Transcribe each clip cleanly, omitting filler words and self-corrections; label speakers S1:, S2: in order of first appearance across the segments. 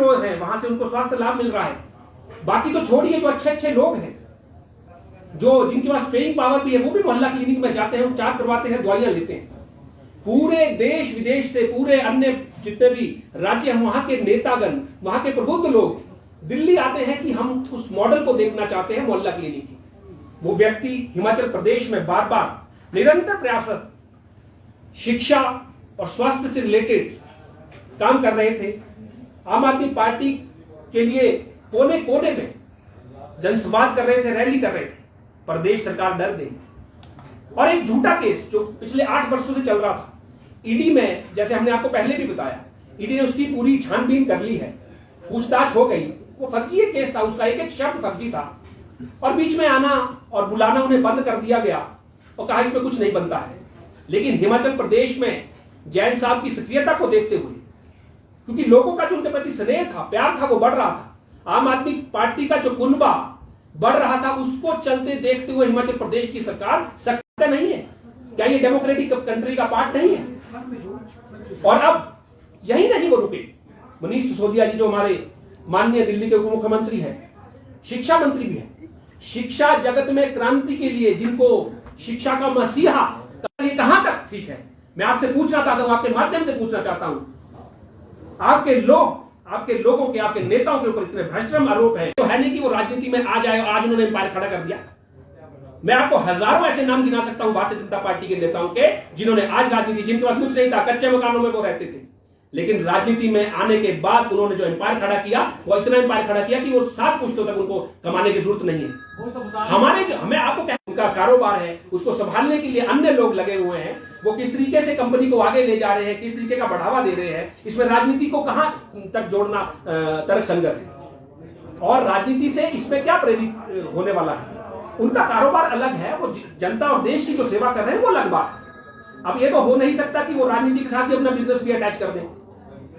S1: जो है वहां से उनको स्वास्थ्य लाभ मिल रहा है। बाकी तो छोड़िए, जो अच्छे अच्छे लोग हैं, जो जिनके पास पेइंग पावर भी है, वो भी मोहल्ला क्लिनिक में जाते हैं, उपचार करवाते हैं, दवाइयां लेते हैं। पूरे देश विदेश से, पूरे अन्य जितने भी राज्य हैं, वहां के नेतागण, वहां के प्रबुद्ध लोग दिल्ली आते हैं कि हम उस मॉडल को देखना चाहते हैं मोहल्ला क्लिनिक की। वो व्यक्ति हिमाचल प्रदेश में बार बार निरंतर प्रयासरत शिक्षा और स्वास्थ्य से रिलेटेड काम कर रहे थे। आम आदमी पार्टी के लिए कोने कोने में जनसंवाद कर रहे थे, रैली कर रहे थे। प्रदेश सरकार डर गई और एक झूठा केस जो पिछले 8 वर्षों से चल रहा था, ईडी में, जैसे हमने आपको पहले भी बताया, ईडी ने उसकी पूरी छानबीन कर ली है, पूछताछ हो गई। वो फर्जी केस था, उसका एक एक शब्द फर्जी था और बीच में आना और बुलाना उन्हें बंद कर दिया गया और कहा इसमें कुछ नहीं बनता है। लेकिन हिमाचल प्रदेश में जैन साहब की सक्रियता को देखते हुए, क्योंकि लोगों का जो उनके प्रति स्नेह था, प्यार था, वो बढ़ रहा था, आम आदमी पार्टी का जो कुनबा बढ़ रहा था, उसको चलते देखते हुए हिमाचल प्रदेश की सरकार सकता नहीं है। क्या ये डेमोक्रेटिक कंट्री का पार्ट नहीं है? और अब यही नहीं वो रुके। मनीष सिसोदिया जी जो हमारे माननीय दिल्ली के उप मुख्यमंत्री है, शिक्षा मंत्री भी है, शिक्षा जगत में क्रांति के लिए जिनको शिक्षा का मसीहा, ये कहां तक ठीक है? मैं आपसे पूछना चाहता हूं, आपके माध्यम से पूछना चाहता हूं, आपके लोगों के, आपके नेताओं के ऊपर इतने भ्रष्टम आरोप हैं, तो है नहीं कि वो राजनीति में आ जाए और आज उन्होंने एम्पायर खड़ा कर दिया। मैं आपको हजारों ऐसे नाम गिना सकता हूं भारतीय जनता पार्टी के नेताओं के, जिन्होंने आज राजनीति, जिनके पास कुछ नहीं था, कच्चे मकानों में वो रहते थे, लेकिन राजनीति में आने के बाद उन्होंने जो एम्पायर खड़ा किया, वो इतना एम्पायर खड़ा किया कि वो 7 पुश्तों तक उनको कमाने की जरूरत नहीं है। हमें आपको उनका कारोबार है, उसको संभालने के लिए अन्य लोग लगे हुए हैं। वो किस तरीके से कंपनी को आगे ले जा रहे हैं, किस तरीके का बढ़ावा दे रहे हैं, इसमें राजनीति को कहां तक जोड़ना तर्कसंगत है और राजनीति से इसमें क्या प्रेरित होने वाला है? उनका कारोबार अलग है, वो जनता और देश की जो सेवा कर रहे हैं वो अलग बात है। अब ये तो हो नहीं सकता कि वो राजनीति के साथ ही अपना बिजनेस भी अटैच कर दें।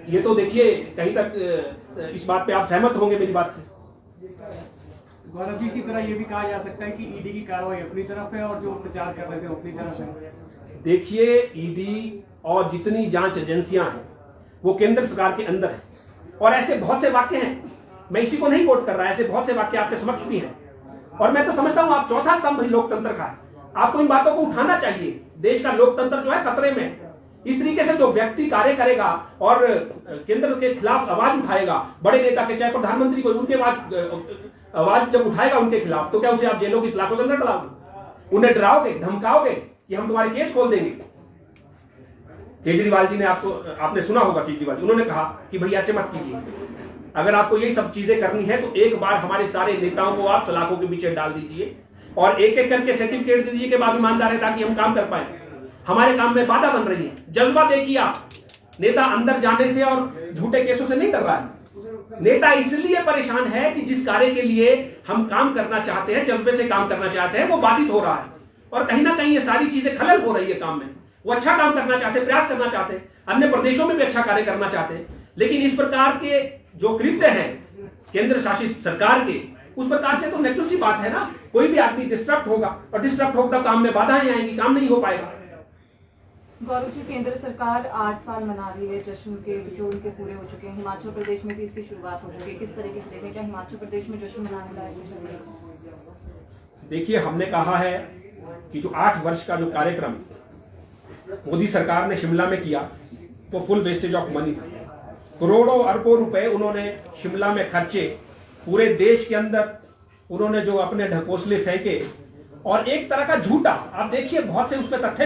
S1: ये तो देखिए, कहीं तक इस बात पे आप सहमत होंगे मेरी बात से।
S2: गौरव जी, इसी तरह ये भी कहा जा सकता है कि ईडी की कार्रवाई अपनी तरफ है और जो प्रचार कर रहे थे अपनी तरफ है।
S1: देखिए, ईडी और जितनी जांच एजेंसियां हैं वो केंद्र सरकार के अंदर है और ऐसे बहुत से वाक्य हैं, मैं इसी को नहीं कोट कर रहा, ऐसे बहुत से वाक्य आपके समक्ष भी हैं और मैं तो समझता हूं आप चौथा स्तंभ लोकतंत्र का है, आपको इन बातों को उठाना चाहिए। देश का लोकतंत्र जो है खतरे में। इस तरीके से जो व्यक्ति कार्य करेगा और केंद्र के खिलाफ आवाज उठाएगा, बड़े नेता के, चाहे प्रधानमंत्री को, उनके आवाज जब उठाएगा उनके खिलाफ, तो क्या उसे आप जेलों की सलाखों के अंदर डालोगे? उन्हें डराओगे, धमकाओगे कि हम तुम्हारे केस खोल देंगे? केजरीवाल जी ने, आपने सुना होगा, केजरीवाल जी, उन्होंने कहा कि भाई ऐसे मत कीजिए, अगर आपको यही सब चीजें करनी है तो एक बार हमारे सारे नेताओं को आप सलाखों के पीछे डाल दीजिए और एक एक करके सर्टिफिकेट दे दीजिए कि आप ईमानदार है, ताकि हम काम कर पाए। हमारे काम में बाधा बन रही है। जज्बा देखिए आप, नेता अंदर जाने से और झूठे केसों से नहीं डर रहा है। नेता इसलिए परेशान है कि जिस कार्य के लिए हम काम करना चाहते हैं, जज्बे से काम करना चाहते हैं, वो बाधित हो रहा है और कहीं ना कहीं ये सारी चीजें खलल हो रही है काम में। वो अच्छा काम करना चाहते हैं, प्रयास करना चाहते हैं, अन्य प्रदेशों में भी अच्छा कार्य करना चाहते हैं, लेकिन इस प्रकार के जो कृत्य हैं केंद्र शासित सरकार के, उस प्रकार से तो नेचुरल सी बात है ना, कोई भी आदमी डिस्टर्ब होगा और डिस्टर्ब होगा तो काम में बाधाएं आएंगी, काम नहीं हो पाएगा।
S3: गौरव जी, केंद्र सरकार 8 साल मना रही है, जश्न के जो उनके पूरे हो चुके हैं। हिमाचल प्रदेश में भी इसकी शुरुआत हो चुकी है, किस तरीके से देखें? क्या हिमाचल प्रदेश में जश्न मनाने का है?
S1: देखिए, हमने कहा है कि जो 8 वर्ष का जो कार्यक्रम मोदी सरकार ने शिमला में किया, वो फुल वेस्टेज ऑफ मनी था। करोड़ों अरबों रुपए उन्होंने शिमला में खर्चे, पूरे देश के अंदर उन्होंने जो अपने ढकोसले फेंके और एक तरह का झूठा, आप देखिए बहुत से उसमें तथ्य